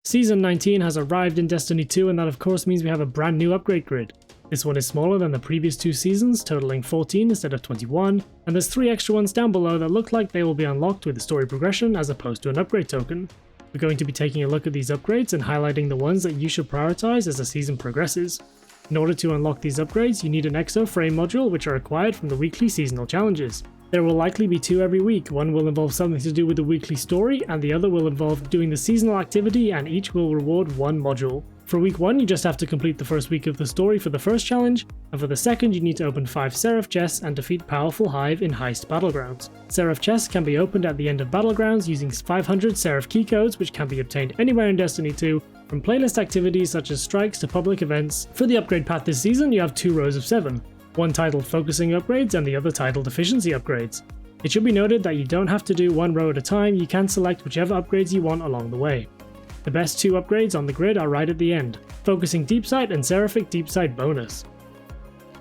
Season 19 has arrived in Destiny 2, and that of course means we have a brand new upgrade grid. This one is smaller than the previous 2 seasons, totaling 14 instead of 21, and there's 3 extra ones down below that look like they will be unlocked with the story progression as opposed to an upgrade token. We're going to be taking a look at these upgrades and highlighting the ones that you should prioritize as the season progresses. In order to unlock these upgrades, you need an exo frame module, which are acquired from the weekly seasonal challenges. There will likely be 2 every week. One will involve something to do with the weekly story, and the other will involve doing the seasonal activity, and each will reward 1 module. For week 1, you just have to complete the first week of the story for the first challenge, and for the second you need to open 5 Seraph chests and defeat Powerful Hive in Heist Battlegrounds. Seraph chests can be opened at the end of Battlegrounds using 500 Seraph key codes, which can be obtained anywhere in Destiny 2, from playlist activities such as strikes to public events. For the upgrade path this season, you have 2 rows of 7, one titled Focusing Upgrades and the other titled Efficiency Upgrades. It should be noted that you don't have to do one row at a time, you can select whichever upgrades you want along the way. The best 2 upgrades on the grid are right at the end, Focusing Deep Sight and Seraphic Deep Sight Bonus.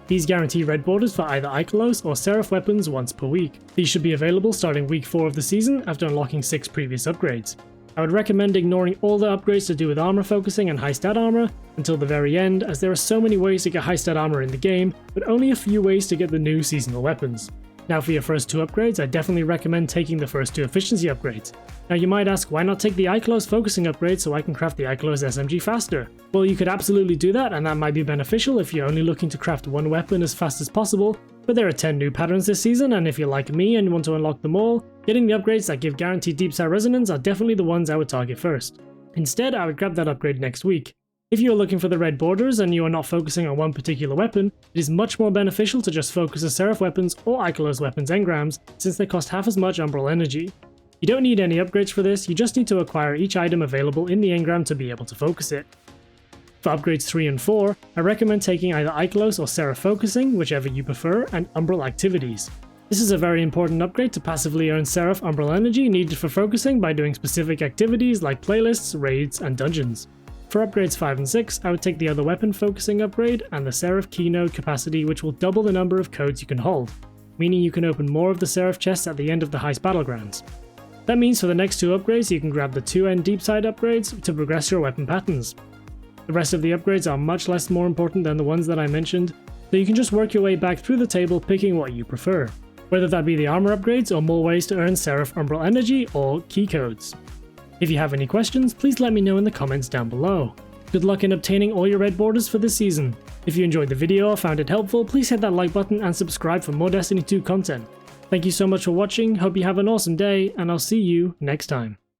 These guarantee red borders for either ikelos or Seraph weapons once per week. These should be available starting week 4 of the season after unlocking 6 previous upgrades. I would recommend ignoring all the upgrades to do with armor focusing and high stat armor until the very end, as there are so many ways to get high stat armor in the game, but only a few ways to get the new seasonal weapons. Now for your first 2 upgrades, I definitely recommend taking the first 2 efficiency upgrades. Now you might ask, why not take the ikelos focusing upgrade so I can craft the ikelos SMG faster? Well, you could absolutely do that, and that might be beneficial if you're only looking to craft 1 weapon as fast as possible, but there are 10 new patterns this season, and if you're like me and want to unlock them all, getting the upgrades that give guaranteed deep sight resonance are definitely the ones I would target first. Instead, I would grab that upgrade next week. If you are looking for the red borders and you are not focusing on one particular weapon, it is much more beneficial to just focus the Seraph weapons or ikelos weapons engrams, since they cost half as much umbral energy. You don't need any upgrades for this, you just need to acquire each item available in the engram to be able to focus it. For upgrades 3 and 4, I recommend taking either ikelos or Seraph focusing, whichever you prefer, and umbral activities. This is a very important upgrade to passively earn Seraph umbral energy needed for focusing by doing specific activities like playlists, raids, and dungeons. For upgrades 5 and 6, I would take the other weapon focusing upgrade and the Seraph keynode capacity, which will double the number of codes you can hold, meaning you can open more of the Seraph chests at the end of the Heist Battlegrounds. That means for the next 2 upgrades you can grab the 2N deep sight upgrades to progress your weapon patterns. The rest of the upgrades are much less more important than the ones that I mentioned, so you can just work your way back through the table picking what you prefer, whether that be the armor upgrades or more ways to earn Seraph umbral energy or key codes. If you have any questions, please let me know in the comments down below. Good luck in obtaining all your red borders for this season. If you enjoyed the video or found it helpful, please hit that like button and subscribe for more Destiny 2 content. Thank you so much for watching, hope you have an awesome day, and I'll see you next time.